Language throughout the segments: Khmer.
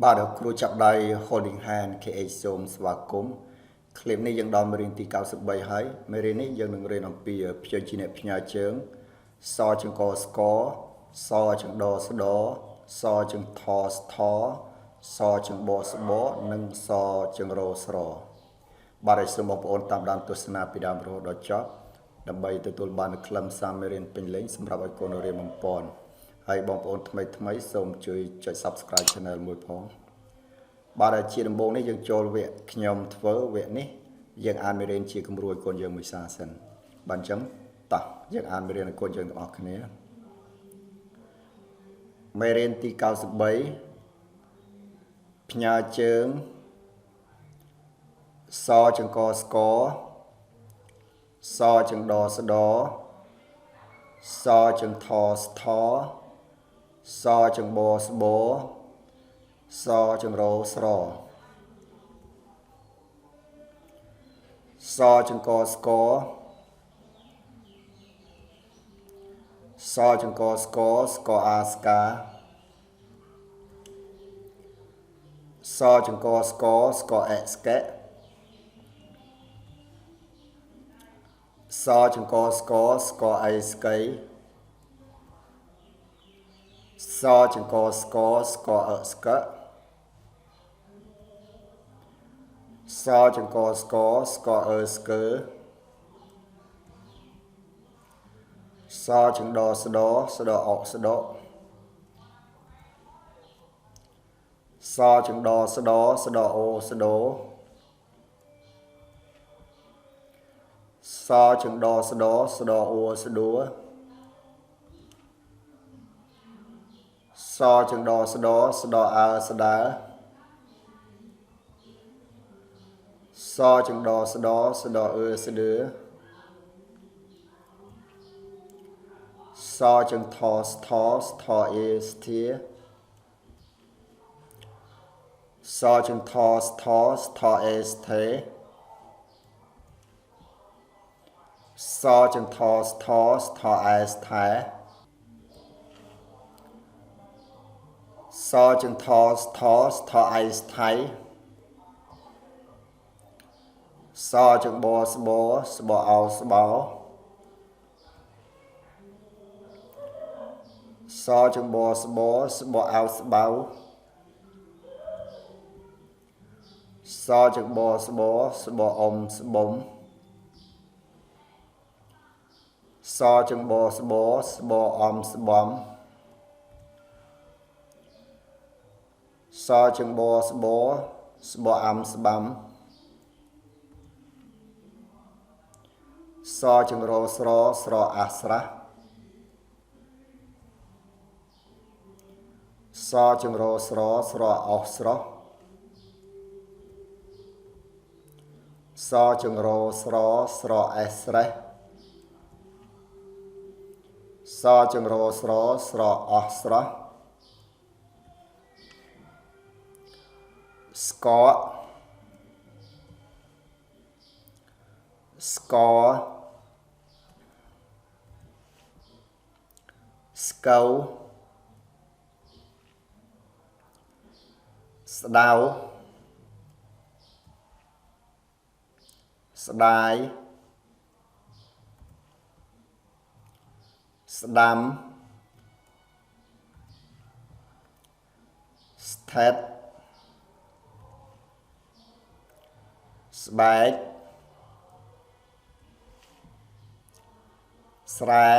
បាទគ្រូចាប់ដៃ holding hand KH សូមស្វាគមន៍ clip នេះយើងដល់មេរៀនទី93ហើយមេរៀននេះយើងនឹងរៀនអំពីព្យញ្ជាអ្នកផ្ញើជើងសចង្កស្កសចង្ដស្ដសចង្ថស្ថសចង្បស្បនិងសចង្រស្របាទឲ្យសូមបងប្អូនតាមដានទស្សនាពីដើមរហូតដល់ចប់ដើម្បីទទួលបាននូវខ្លឹមសារមេរៀនពេញលេញសម្រាប់ឲ្យកូនរៀនបំពន់ហើយបងប្អូនថ្មីសូមជួយចុច Subscribe Channel មួយផងបាទជាដំបូងនេះយើងចូលវគ្គខ្ញុំធ្វើវគ្គនេះយើងអានមេរៀនជាគំរូឲ្យកូនយើងមួយសារសិនបាទអញ្ចឹងតោះយើងអានមេរៀនឲ្យកូនយើងទាំងអស់គ្នាមេរៀនទី93ផ្ញើជើងសចង្កស្កសចង្ដស្ដសចង្ថស្ថសចង្បស្បសចង្រស្រសចង្កស្កសចង្កស្កស្កអាស្កាសចង្កស្កស្កអេស្កេសចង្កស្កស្កអេស្កៃសចង្កស្កស្កអស្កសចង្កស្កស្កអស្កើសចង្ដស្ដស្ដអស្ដសចង្ដស្ដស្ដអូស្ដសចង្ដស្ដស្ដអូស្ដួសចង្ដស្ដស្ដអើស្ដើសចង្ដស្ដស្ដអឺស្ដឺសចង្ថស្ថស្ថអេស្ធាសចង្ថស្ថស្ថអេស្ថេសចង្ថស្ថស្ថអេស្ថែសចង្ថស្ថស្ថអេស្ថៃសចង្បស្បស្បអោស្បោសចង្បស្បស្បអោស្បៅសចង្បស្បស្បអ៊ំស្បំសចង្បស្បស្បអ៊ំស្បំសចង្បស្បស្បអាំស្បាំសចង្រស្រស្រអាស្រះសចង្រស្រស្រអស់ស្រស់សចង្រស្រស្រអេស្រេះសចង្រស្រស្រអស់ស្រស់ស្កស្កស្កៅស្ដៅស្ដាយស្ដាំស្ថិតស្បែកស្រែ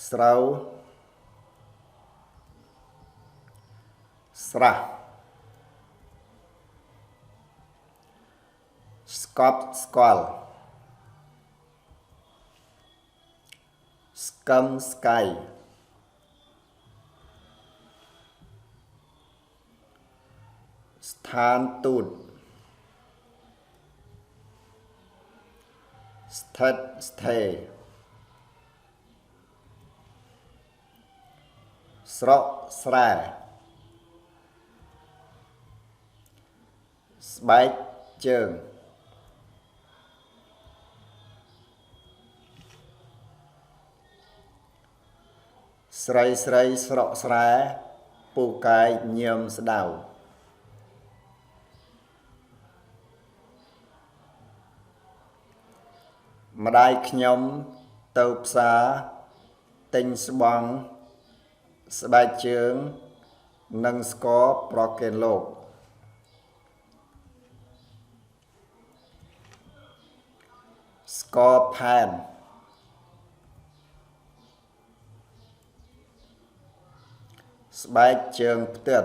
ស្រូវស្រះស្កប់ស្កល់ស្កឹមស្កៃស្ថានទូតស្ថិតស្ថេរស្រកស្រែស្បែកជើង ស្រីស្រីស្រកស្រែពូកែញើមស្ដៅម្ដាយខ្ញុំទៅផ្សារទិញស្បង់ស្បែកជើងនិងស្ករប្រគេនលោកស្ករផែនស្បែកជើងផ្ទិត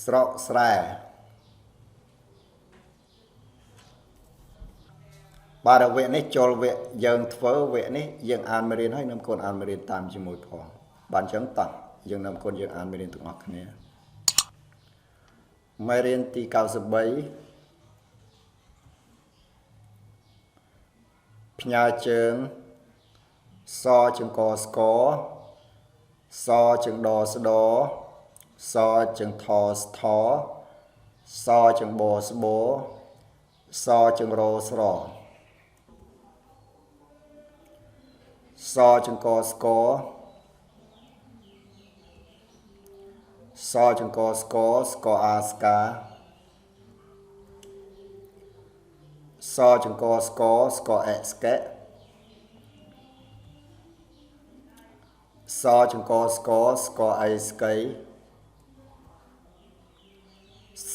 ស្រកស្រែបាទវគ្គនេះចូលវគ្គយើងធ្វើវគ្គនេះយើងអានមេរៀនហើយនាំកូនអានមេរៀនតាមជាមួយផងបាទអញ្ចឹងតោះយើងនាំកូនយើងអានមេរៀនទាំងអស់គ្នាមេរៀនទី93ផ្ញើជើងសចង្កស្កសចង្ដស្ដសចង្ថស្ថសចង្បស្បសចង្រស្រសចង្កស្កសចង្កស្កស្កអាស្កាសចង្កស្កស្កអេស្កេសចង្កស្កស្កអេស្កៃ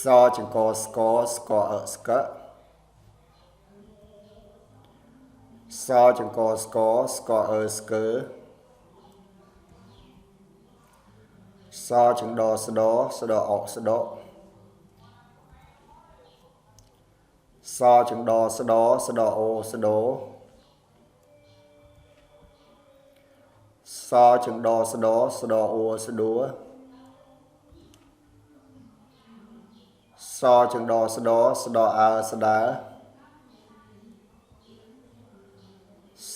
សចង្កស្កស្កអស្កសចង្កស្កស្កអស្កើសចង្ដស្ដស្ដអស្ដសចង្ដស្ដស្ដអូស្ដសចង្ដស្ដស្ដអូស្ដួសចង្ដស្ដស្ដអើស្ដើ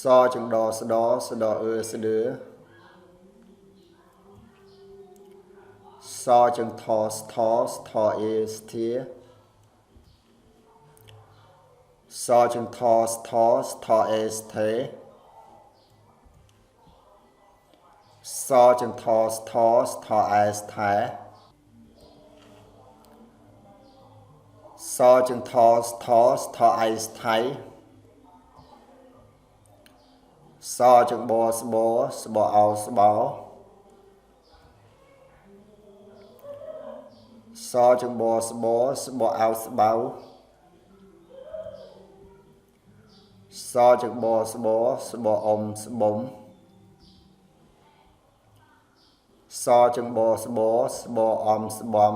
សចង្ដស្ដស្ដអឺស្ដឺសចង្ថស្ថស្ថអេស្ធាសចង្ថស្ថស្ថអេស្ថេសចង្ថស្ថស្ថអេស្ថែសចង្ថស្ថស្ថអេស្ថៃសចង្បស្បស្បអោស្បោសចង្បស្បស្បអោស្បៅសចង្បស្បស្បអ៊ំស្បំសចង្បស្បស្បអ៊ំស្បំ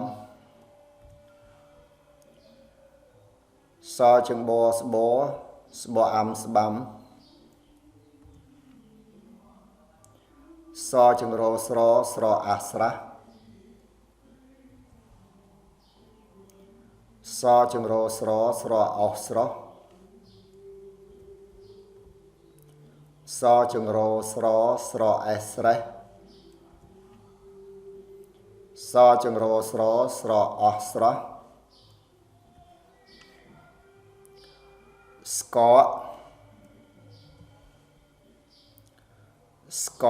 សចង្បស្បស្បអាំស្បាំសចង្រស្រស្រអាស្រះសចង្រស្រស្រអោស្រស់សចង្រស្រស្រអេស្រេះសចង្រស្រស្រអោស្រស់ស្កស្ក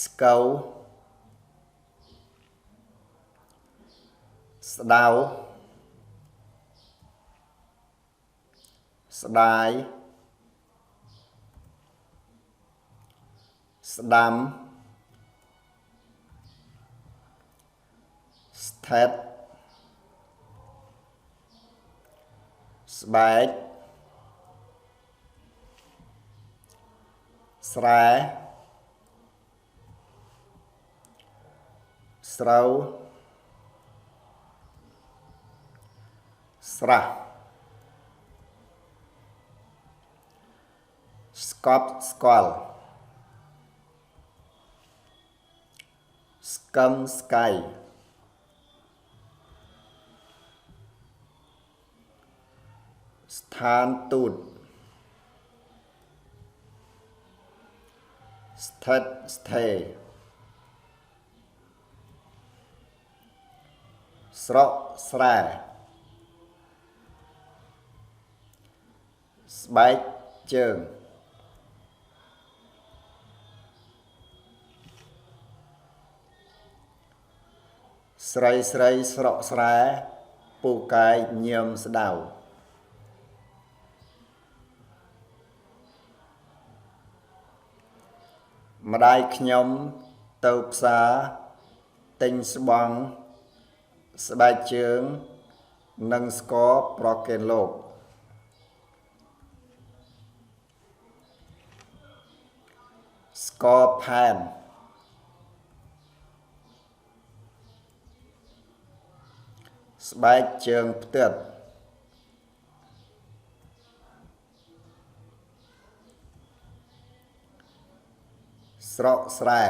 ស្កៅស្ដៅស្ដាយស្ដាំស្ថិតស្បែកស្រែស្រូវស្រះស្កប់ស្កល់ស្កឹមស្កៃស្ថានទូតស្ថិតស្ថេរ ស្រកស្រែស្បែកជើងស្រីស្រីស្រកស្រែពូកាយញើមស្ដៅម្ដាយខ្ញុំទៅផ្សារទិញស្បង់ស្បែកជើងនិងស្ករប្រគេនលោកស្ករផែនស្បែកជើងផ្ទាត់ស្រកស្រែ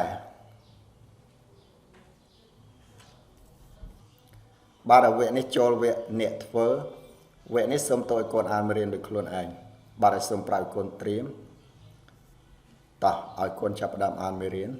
បាទវគ្គនេះចូលវគ្គអ្នកធ្វើវគ្គនេះសូមតើឲ្យកូនអានមេរៀនដោយខ្លួនឯងបាទឲ្យសូមប្រើកូនត្រៀមតោះឲ្យកូនចាប់ផ្ដើមអានមេរៀន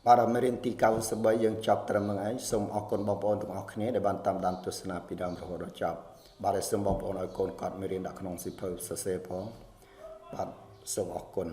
បាទមេរៀនទី93យើងចប់ត្រឹមហ្នឹងឯងសូមអរគុណបងប្អូនទាំងអស់គ្នាដែលបានតាមដានទស្សនាពីដើមរហូតដល់ចប់បាទសូមបងប្អូនឲ្យកូនកត់មេរៀនដាក់ក្នុងសៀវភៅសរសេរផងបាទសូមអរគុណ